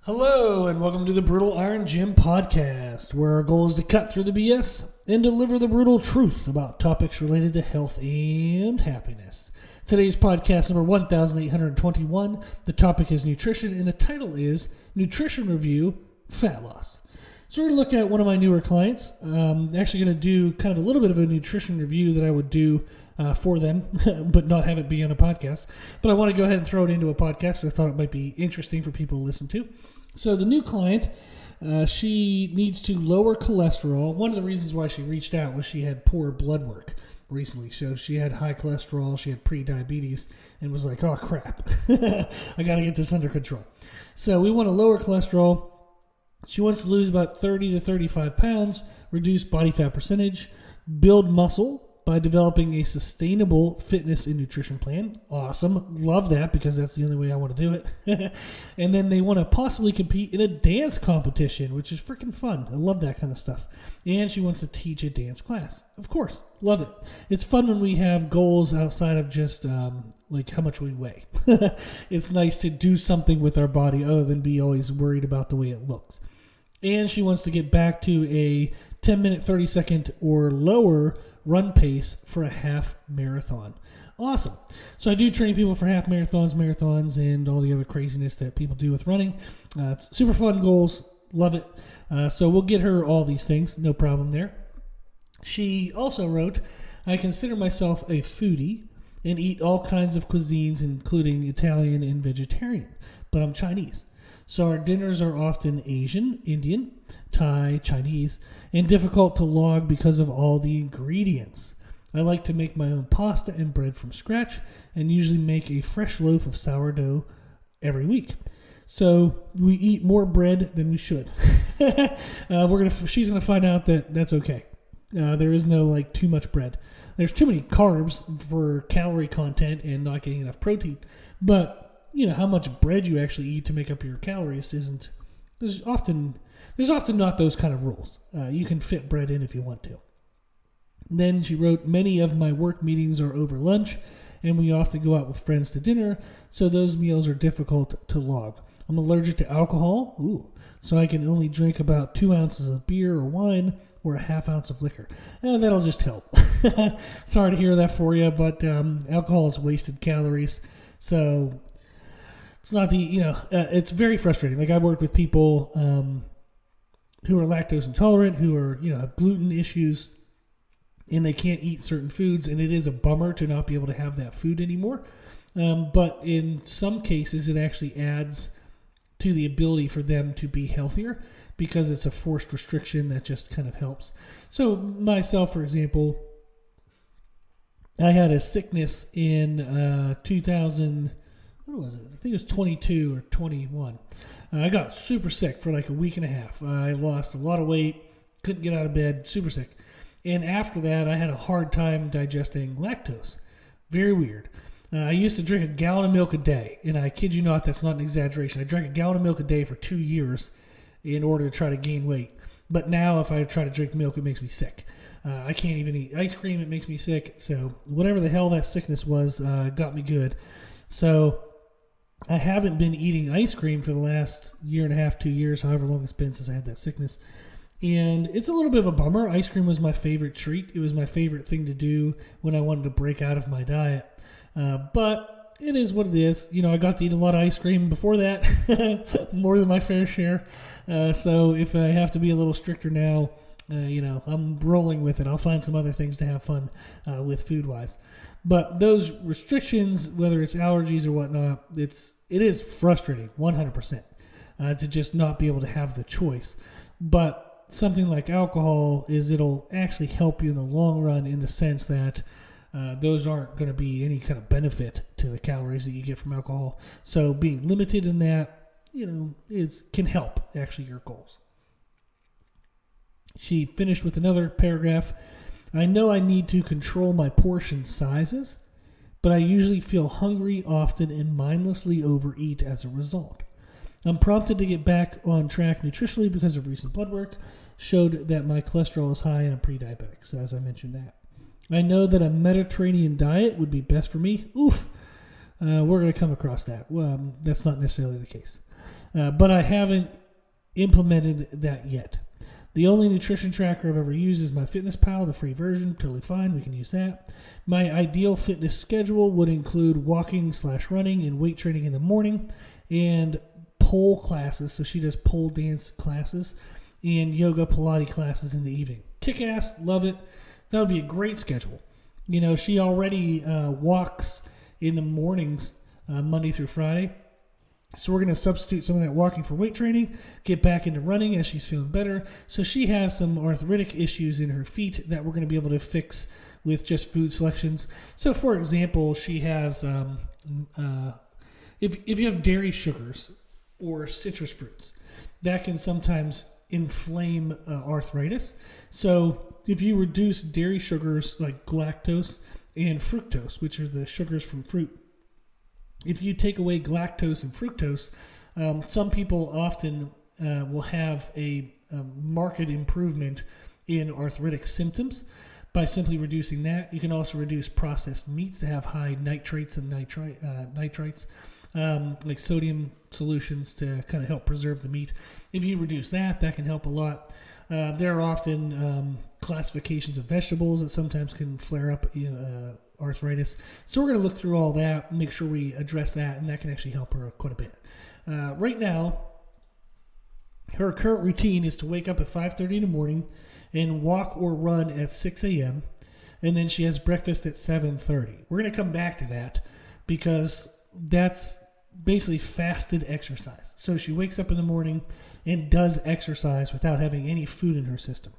Hello, and welcome to the Brutal Iron Gym podcast, where our goal is to cut through the BS and deliver the brutal truth about topics related to health and happiness. Today's podcast number 1821. The topic is nutrition, and the title is Nutrition Review, Fat Loss. So we're going to look at one of my newer clients. Actually going to do kind of a little bit of a nutrition review that I would do for them, but not have it be on a podcast. But I want to go ahead and throw it into a podcast. I thought it might be interesting for people to listen to. So the new client, she needs to lower cholesterol. One of the reasons why she reached out was she had poor blood work recently. So she had high cholesterol, she had pre-diabetes, and was like, oh crap, I got to get this under control. So we want to lower cholesterol. She wants to lose about 30 to 35 pounds, reduce body fat percentage, build muscle by developing a sustainable fitness and nutrition plan. Awesome. Love that because that's the only way I want to do it. And then they want to possibly compete in a dance competition, which is freaking fun. I love that kind of stuff. And she wants to teach a dance class. Of course. Love it. It's fun when we have goals outside of just like how much we weigh. It's nice to do something with our body other than be always worried about the way it looks. And she wants to get back to a 10-minute, 30-second or lower run pace for a half marathon. Awesome. So I do train people for half marathons, and all the other craziness that people do with running. It's super fun goals. Love it. So we'll get her all these things. No problem there. She also wrote, I consider myself a foodie and eat all kinds of cuisines, including Italian and vegetarian, but I'm Chinese. So our dinners are often Asian, Indian, Thai, Chinese, and difficult to log because of all the ingredients. I like to make my own pasta and bread from scratch and usually make a fresh loaf of sourdough every week. So we eat more bread than we should. She's going to find out that that's okay. There is no like too much bread. There's too many carbs for calorie content and not getting enough protein. But you know how much bread you actually eat to make up your calories isn't. There's often not those kind of rules. You can fit bread in if you want to. Then she wrote, many of my work meetings are over lunch, and we often go out with friends to dinner, so those meals are difficult to log. I'm allergic to alcohol, so I can only drink about 2 ounces of beer or wine or a half ounce of liquor. That'll just help. Sorry to hear that for you, but alcohol is wasted calories, so it's not it's very frustrating. Like I've worked with people who are lactose intolerant, who are, have gluten issues, and they can't eat certain foods, and it is a bummer to not be able to have that food anymore. But in some cases, it actually adds to the ability for them to be healthier because it's a forced restriction that just kind of helps. So myself, for example, I had a sickness in 2000. What was it? I think it was 22 or 21. I got super sick for like a week and a half. I lost a lot of weight, couldn't get out of bed, super sick. And after that, I had a hard time digesting lactose. Very weird. I used to drink a gallon of milk a day, and I kid you not, that's not an exaggeration. I drank a gallon of milk a day for 2 years in order to try to gain weight. But now if I try to drink milk, it makes me sick. I can't even eat ice cream. It makes me sick. So whatever the hell that sickness was got me good. So I haven't been eating ice cream for the last year and a half, 2 years, however long it's been since I had that sickness. And it's a little bit of a bummer. Ice cream was my favorite treat. It was my favorite thing to do when I wanted to break out of my diet. But it is what it is. I got to eat a lot of ice cream before that, more than my fair share. So if I have to be a little stricter now, I'm rolling with it. I'll find some other things to have fun with food-wise. But those restrictions, whether it's allergies or whatnot, it is frustrating, 100%, to just not be able to have the choice. But something like alcohol it'll actually help you in the long run in the sense that those aren't going to be any kind of benefit to the calories that you get from alcohol. So being limited in that, can help actually your goals. She finished with another paragraph. I know I need to control my portion sizes, but I usually feel hungry often and mindlessly overeat as a result. I'm prompted to get back on track nutritionally because of recent blood work showed that my cholesterol is high and I'm pre-diabetic. So as I mentioned that. I know that a Mediterranean diet would be best for me. We're going to come across that. Well, that's not necessarily the case. but I haven't implemented that yet. The only nutrition tracker I've ever used is MyFitnessPal, the free version. Totally fine. We can use that. My ideal fitness schedule would include walking/running and weight training in the morning and pole classes. So she does pole dance classes and yoga Pilates classes in the evening. Kick ass. Love it. That would be a great schedule. She already walks in the mornings Monday through Friday. So we're going to substitute some of that walking for weight training, get back into running as she's feeling better. So she has some arthritic issues in her feet that we're going to be able to fix with just food selections. So for example, she has, if you have dairy sugars or citrus fruits, that can sometimes inflame arthritis. So if you reduce dairy sugars like galactose and fructose, which are the sugars from fruit, if you take away galactose and fructose, some people often will have a marked improvement in arthritic symptoms by simply reducing that. You can also reduce processed meats that have high nitrates and nitrites, like sodium solutions to kind of help preserve the meat. If you reduce that, that can help a lot. There are often classifications of vegetables that sometimes can flare up arthritis. So we're going to look through all that, make sure we address that, and that can actually help her quite a bit. Right now, her current routine is to wake up at 5:30 in the morning and walk or run at 6 a.m., and then she has breakfast at 7:30. We're going to come back to that because that's basically fasted exercise. So she wakes up in the morning and does exercise without having any food in her system.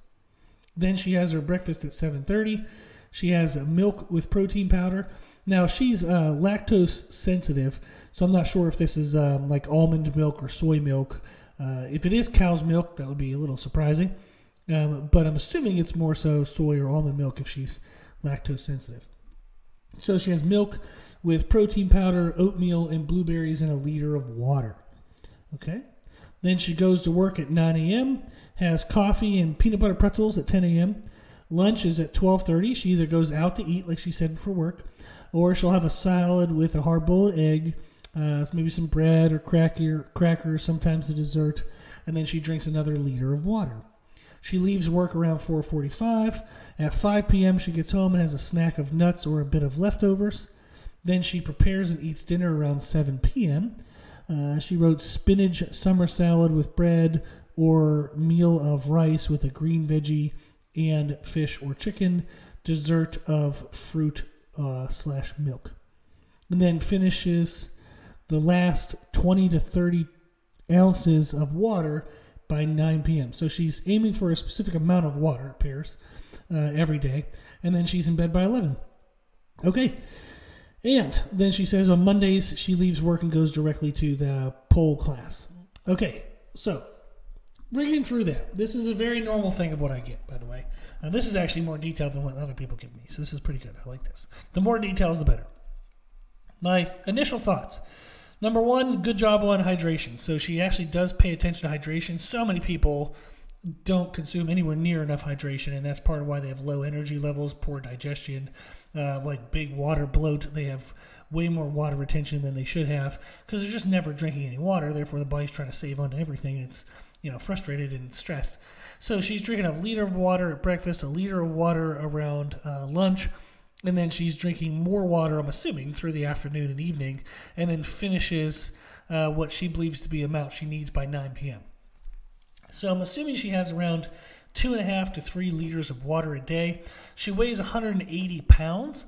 Then she has her breakfast at 7:30. She has milk with protein powder. Now, she's lactose sensitive, so I'm not sure if this is like almond milk or soy milk. If it is cow's milk, that would be a little surprising. But I'm assuming it's more so soy or almond milk if she's lactose sensitive. So she has milk with protein powder, oatmeal, and blueberries in a liter of water. Okay? Then she goes to work at 9 a.m., has coffee and peanut butter pretzels at 10 a.m., lunch is at 12:30. She either goes out to eat, like she said, for work, or she'll have a salad with a hard-boiled egg, maybe some bread or cracker, sometimes a dessert, and then she drinks another liter of water. She leaves work around 4:45. At 5 p.m., she gets home and has a snack of nuts or a bit of leftovers. Then she prepares and eats dinner around 7 p.m. She wrote spinach summer salad with bread or meal of rice with a green veggie and fish or chicken, dessert of fruit / milk. And then finishes the last 20 to 30 ounces of water by 9 p.m. So she's aiming for a specific amount of water, it appears, every day. And then she's in bed by 11. Okay. And then she says on Mondays, she leaves work and goes directly to the pole class. Okay, so reading through that, this is a very normal thing of what I get, by the way. This is actually more detailed than what other people give me, so this is pretty good. I like this. The more details, the better. My initial thoughts. Number one, good job on hydration. So she actually does pay attention to hydration. So many people don't consume anywhere near enough hydration, and that's part of why they have low energy levels, poor digestion, like big water bloat. They have way more water retention than they should have because they're just never drinking any water. Therefore, the body's trying to save on everything. It's frustrated and stressed. So she's drinking a liter of water at breakfast, a liter of water around lunch, and then she's drinking more water, I'm assuming, through the afternoon and evening, and then finishes what she believes to be the amount she needs by 9 p.m. So I'm assuming she has around 2.5 to 3 liters of water a day. She weighs 180 pounds.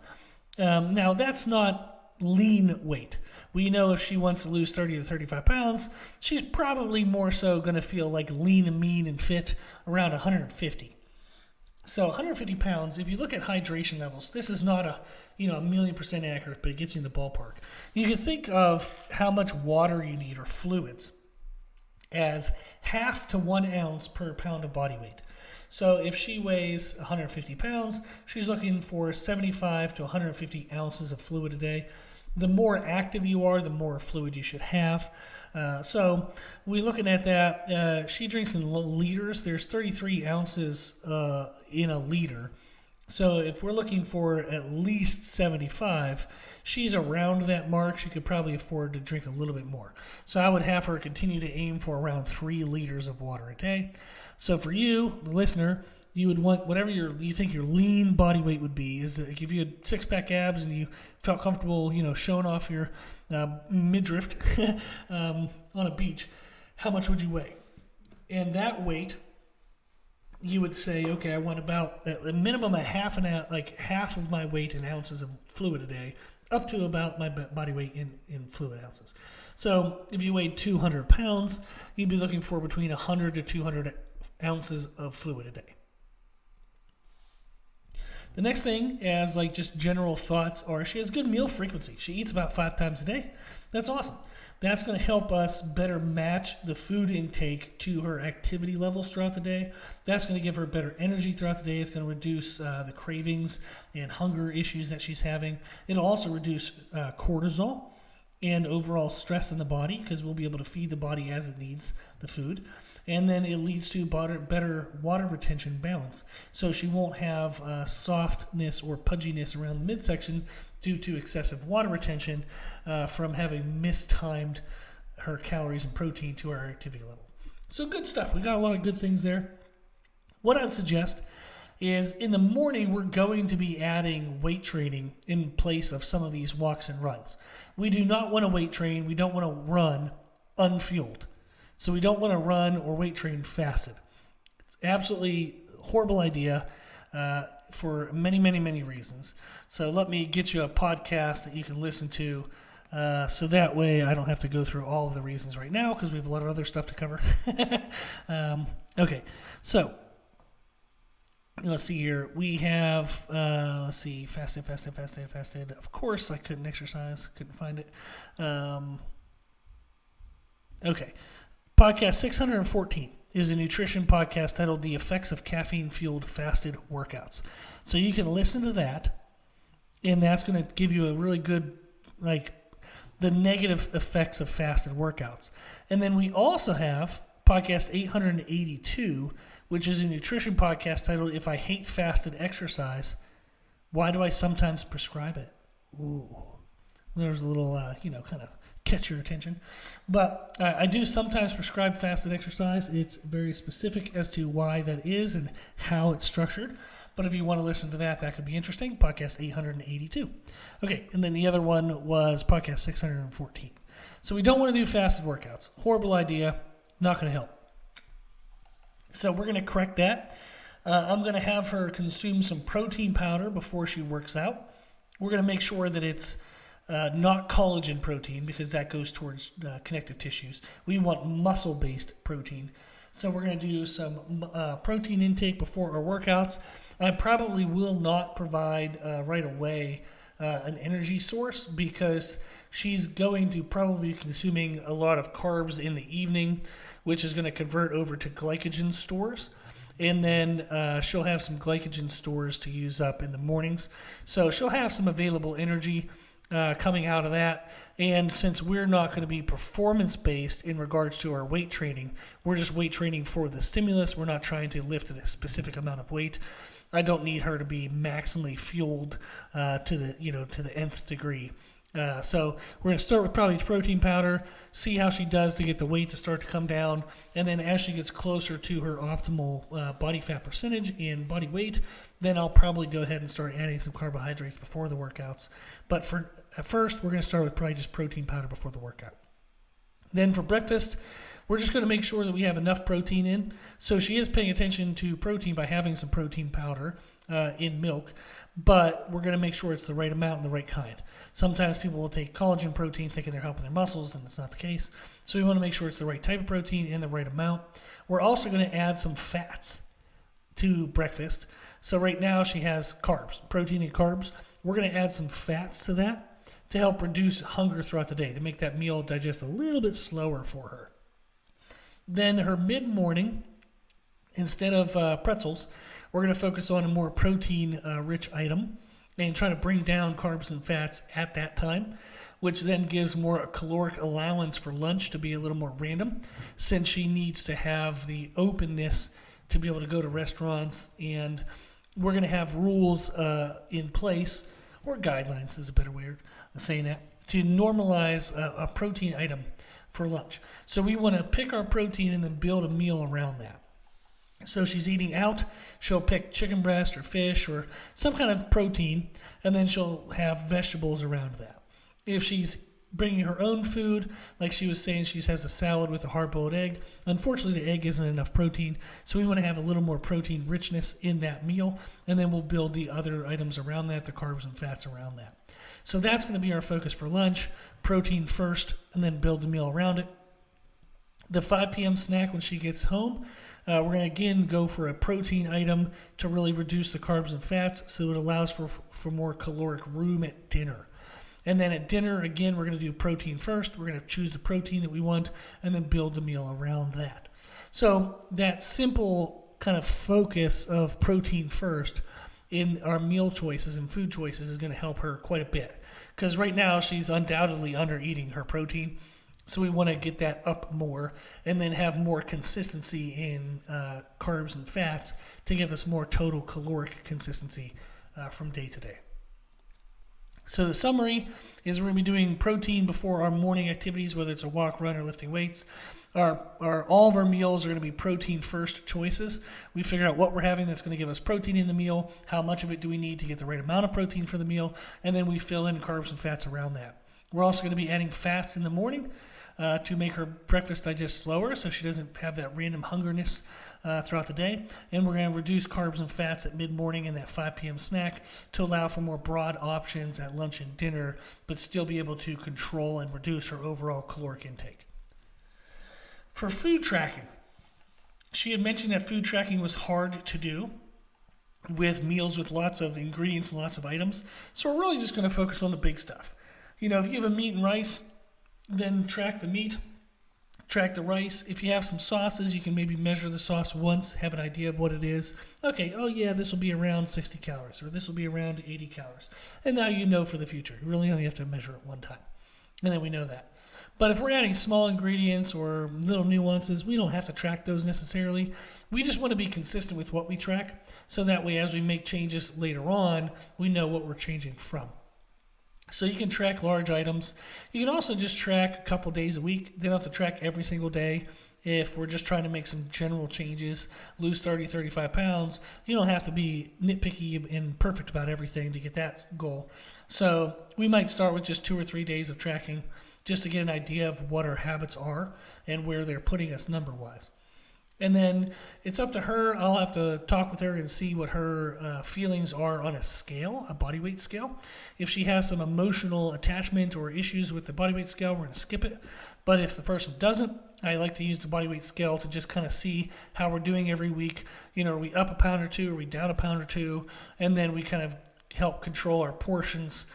Now, that's not lean weight. We know if she wants to lose 30 to 35 pounds, she's probably more so going to feel like lean and mean and fit around 150. So 150 pounds, if you look at hydration levels, this is not a 1,000,000% accurate, but it gets you in the ballpark. You can think of how much water you need or fluids as 1/2 to 1 ounce per pound of body weight. So if she weighs 150 pounds, she's looking for 75 to 150 ounces of fluid a day. The more active you are, the more fluid you should have. So we're looking at that. She drinks in liters. There's 33 ounces in a liter. So if we're looking for at least 75, she's around that mark. She could probably afford to drink a little bit more. So I would have her continue to aim for around 3 liters of water a day. So for you, the listener, you would want whatever you think your lean body weight would be. Is that if you had 6-pack abs and you felt comfortable, showing off your midriff on a beach, how much would you weigh? And that weight, you would say, okay, I want about a minimum of half of my weight in ounces of fluid a day, up to about my body weight in fluid ounces. So if you weighed 200 pounds, you'd be looking for between 100 to 200 ounces of fluid a day. The next thing, as just general thoughts, are she has good meal frequency. She eats about 5 times a day. That's awesome. That's going to help us better match the food intake to her activity levels throughout the day. That's going to give her better energy throughout the day. It's going to reduce the cravings and hunger issues that she's having. It'll also reduce cortisol and overall stress in the body, because we'll be able to feed the body as it needs the food. And then it leads to better water retention balance. So she won't have softness or pudginess around the midsection due to excessive water retention from having mistimed her calories and protein to our activity level. So good stuff. We got a lot of good things there. What I'd suggest is in the morning, we're going to be adding weight training in place of some of these walks and runs. We do not want to weight train. We don't want to run unfueled. So we don't want to run or weight train fasted. It's absolutely a horrible idea for many, many, many reasons. So let me get you a podcast that you can listen to, so that way I don't have to go through all of the reasons right now, because we have a lot of other stuff to cover. Okay, so let's see here. We have, fasted. Of course, I couldn't exercise, couldn't find it. Okay. Podcast 614 is a nutrition podcast titled The Effects of Caffeine-Fueled Fasted Workouts. So you can listen to that, and that's going to give you a really good, the negative effects of fasted workouts. And then we also have podcast 882, which is a nutrition podcast titled If I Hate Fasted Exercise, Why Do I Sometimes Prescribe It? Ooh. There's a little, kind of catch your attention. But I do sometimes prescribe fasted exercise. It's very specific as to why that is and how it's structured. But if you want to listen to that, that could be interesting. Podcast 882. Okay, and then the other one was podcast 614. So we don't want to do fasted workouts. Horrible idea. Not going to help. So we're going to correct that. I'm going to have her consume some protein powder before she works out. We're going to make sure that it's not collagen protein, because that goes towards connective tissues. We want muscle-based protein. So we're going to do some protein intake before our workouts. I probably will not provide right away an energy source, because she's going to probably be consuming a lot of carbs in the evening, which is going to convert over to glycogen stores. And then she'll have some glycogen stores to use up in the mornings. So she'll have some available energy coming out of that. And since we're not going to be performance-based in regards to our weight training, we're just weight training for the stimulus. We're not trying to lift a specific amount of weight. I don't need her to be maximally fueled to the nth degree. So we're going to start with probably protein powder, see how she does to get the weight to start to come down, and then as she gets closer to her optimal body fat percentage and body weight, then I'll probably go ahead and start adding some carbohydrates before the workouts. But at first, we're going to start with probably just protein powder before the workout. Then for breakfast, we're just going to make sure that we have enough protein in. So she is paying attention to protein by having some protein powder in milk, but we're going to make sure it's the right amount and the right kind. Sometimes people will take collagen protein thinking they're helping their muscles, and it's not the case. So we want to make sure it's the right type of protein and the right amount. We're also going to add some fats to breakfast. So right now she has carbs, protein and carbs. We're going to add some fats to that to help reduce hunger throughout the day, to make that meal digest a little bit slower for her. Then her mid-morning, instead of pretzels, we're going to focus on a more protein-rich item and try to bring down carbs and fats at that time, which then gives more caloric allowance for lunch to be a little more random, since she needs to have the openness to be able to go to restaurants and we're going to have rules in place, or guidelines is a better way of saying that, to normalize a protein item for lunch. So we want to pick our protein and then build a meal around that. So she's eating out, she'll pick chicken breast or fish or some kind of protein, and then she'll have vegetables around that. If she's bringing her own food, like she was saying, she has a salad with a hard-boiled egg. Unfortunately, the egg isn't enough protein, so we want to have a little more protein richness in that meal, and then we'll build the other items around that, the carbs and fats around that. So that's going to be our focus for lunch, protein first, and then build the meal around it. The 5 p.m. snack when she gets home, we're going to again go for a protein item to really reduce the carbs and fats, so it allows for more caloric room at dinner. And then at dinner, again, we're going to do protein first. We're going to choose the protein that we want and then build the meal around that. So that simple kind of focus of protein first in our meal choices and food choices is going to help her quite a bit. Because right now she's undoubtedly under eating her protein. So we want to get that up more and then have more consistency in carbs and fats to give us more total caloric consistency from day to day. So the summary is we're going to be doing protein before our morning activities, whether it's a walk, run, or lifting weights. All of our meals are going to be protein first choices. We figure out what we're having that's going to give us protein in the meal, how much of it do we need to get the right amount of protein for the meal, and then we fill in carbs and fats around that. We're also going to be adding fats in the morning to make her breakfast digest slower so she doesn't have that random hungerness throughout the day. And we're going to reduce carbs and fats at mid-morning and that 5 p.m. snack to allow for more broad options at lunch and dinner, but still be able to control and reduce her overall caloric intake. For food tracking, she had mentioned that food tracking was hard to do with meals with lots of ingredients and lots of items. So we're really just going to focus on the big stuff. If you have a meat and rice, then track the meat, track the rice. If you have some sauces, you can maybe measure the sauce once, have an idea of what it is. Okay, oh yeah, this will be around 60 calories, or this will be around 80 calories. And now you know for the future. You really only have to measure it one time. And then we know that. But if we're adding small ingredients or little nuances, we don't have to track those necessarily. We just want to be consistent with what we track, so that way as we make changes later on, we know what we're changing from. So you can track large items. You can also just track a couple days a week. They don't have to track every single day. If we're just trying to make some general changes, lose 30, 35 pounds, you don't have to be nitpicky and perfect about everything to get that goal. So we might start with just 2 or 3 days of tracking just to get an idea of what our habits are and where they're putting us number-wise. And then it's up to her. I'll have to talk with her and see what her feelings are on a scale, a body weight scale. If she has some emotional attachment or issues with the body weight scale, we're going to skip it. But if the person doesn't, I like to use the body weight scale to just kind of see how we're doing every week. Are we up a pound or two? Are we down a pound or two? And then we kind of help control our portions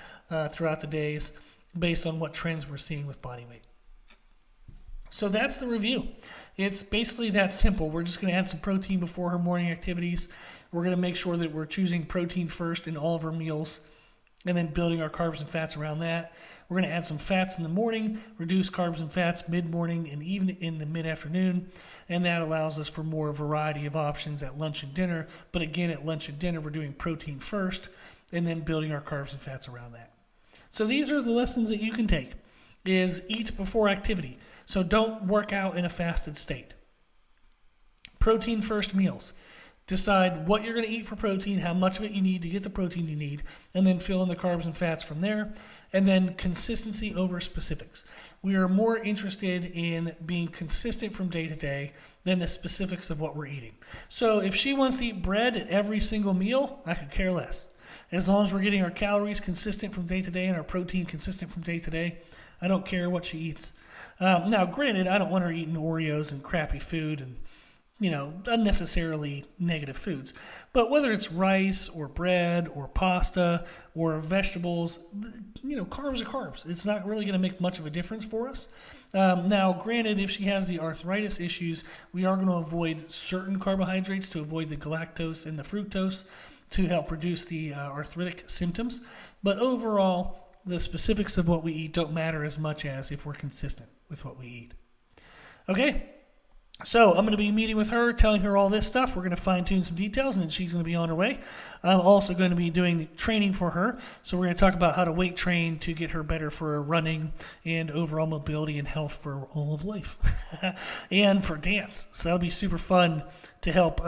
throughout the days based on what trends we're seeing with body weight. So that's the review. It's basically that simple. We're just going to add some protein before her morning activities. We're going to make sure that we're choosing protein first in all of our meals and then building our carbs and fats around that. We're going to add some fats in the morning, reduce carbs and fats mid-morning and even in the mid-afternoon, and that allows us for more variety of options at lunch and dinner. But again, at lunch and dinner, we're doing protein first and then building our carbs and fats around that. So these are the lessons that you can take, is eat before activity. So don't work out in a fasted state. Protein first meals. Decide what you're going to eat for protein, how much of it you need to get the protein you need, and then fill in the carbs and fats from there. And then consistency over specifics. We are more interested in being consistent from day to day than the specifics of what we're eating. So if she wants to eat bread at every single meal, I could care less. As long as we're getting our calories consistent from day to day and our protein consistent from day to day, I don't care what she eats. Now, granted, I don't want her eating Oreos and crappy food and, unnecessarily negative foods. But whether it's rice or bread or pasta or vegetables, carbs are carbs. It's not really going to make much of a difference for us. Now, granted, if she has the arthritis issues, we are going to avoid certain carbohydrates to avoid the galactose and the fructose to help reduce the arthritic symptoms. But overall, the specifics of what we eat don't matter as much as if we're consistent with what we eat. Okay, So I'm going to be meeting with her, telling her all this stuff. We're going to fine tune some details, and then she's going to be on her way. I'm also going to be doing training for her. So we're going to talk about how to weight train to get her better for running and overall mobility and health for all of life, and for dance. So that'll be super fun to help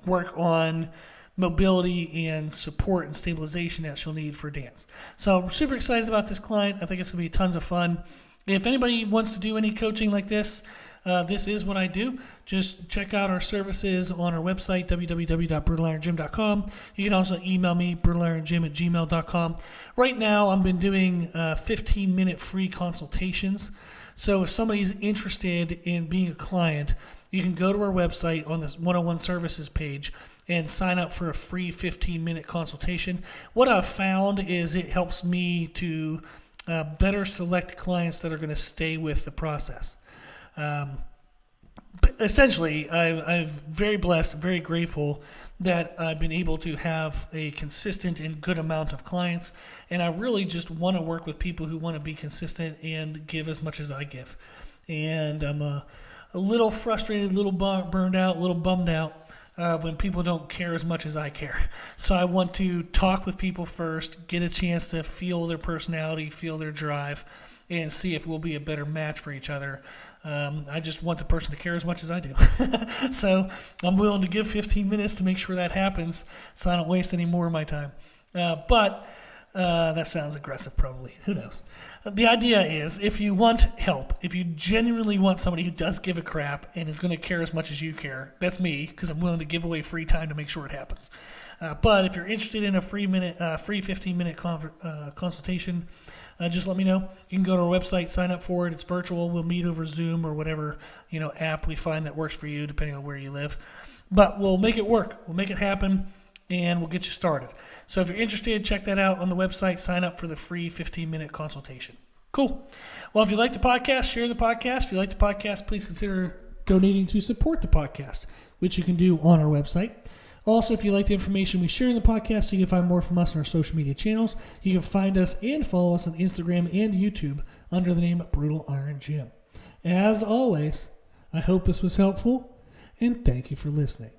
work on mobility and support and stabilization that she'll need for dance. So I'm super excited about this client. I think it's going to be tons of fun. If anybody wants to do any coaching like this is what I do. Just check out our services on our website, www.brutalirongym.com. You can also email me, brutalirongym@gmail.com. Right now, I've been doing 15-minute free consultations. So if somebody's interested in being a client, you can go to our website on this 101 services page and sign up for a free 15-minute consultation. What I've found is it helps me to better select clients that are going to stay with the process. But essentially, I'm very blessed, very grateful that I've been able to have a consistent and good amount of clients, and I really just want to work with people who want to be consistent and give as much as I give. And I'm a little frustrated, a little burned out, a little bummed out when people don't care as much as I care. So I want to talk with people first, get a chance to feel their personality, feel their drive, and see if we'll be a better match for each other. I just want the person to care as much as I do. So I'm willing to give 15 minutes to make sure that happens so I don't waste any more of my time. But that sounds aggressive probably. Who knows? The idea is if you want help, if you genuinely want somebody who does give a crap and is going to care as much as you care, that's me, because I'm willing to give away free time to make sure it happens. But if you're interested in a free 15-minute consultation, just let me know. You can go to our website, sign up for it. It's virtual. We'll meet over Zoom or whatever app we find that works for you, depending on where you live. But we'll make it work. We'll make it happen, and we'll get you started. So if you're interested, check that out on the website. Sign up for the free 15-minute consultation. Cool. Well, if you like the podcast, share the podcast. If you like the podcast, please consider donating to support the podcast, which you can do on our website. Also, if you like the information we share in the podcast, you can find more from us on our social media channels. You can find us and follow us on Instagram and YouTube under the name Brutal Iron Gym. As always, I hope this was helpful, and thank you for listening.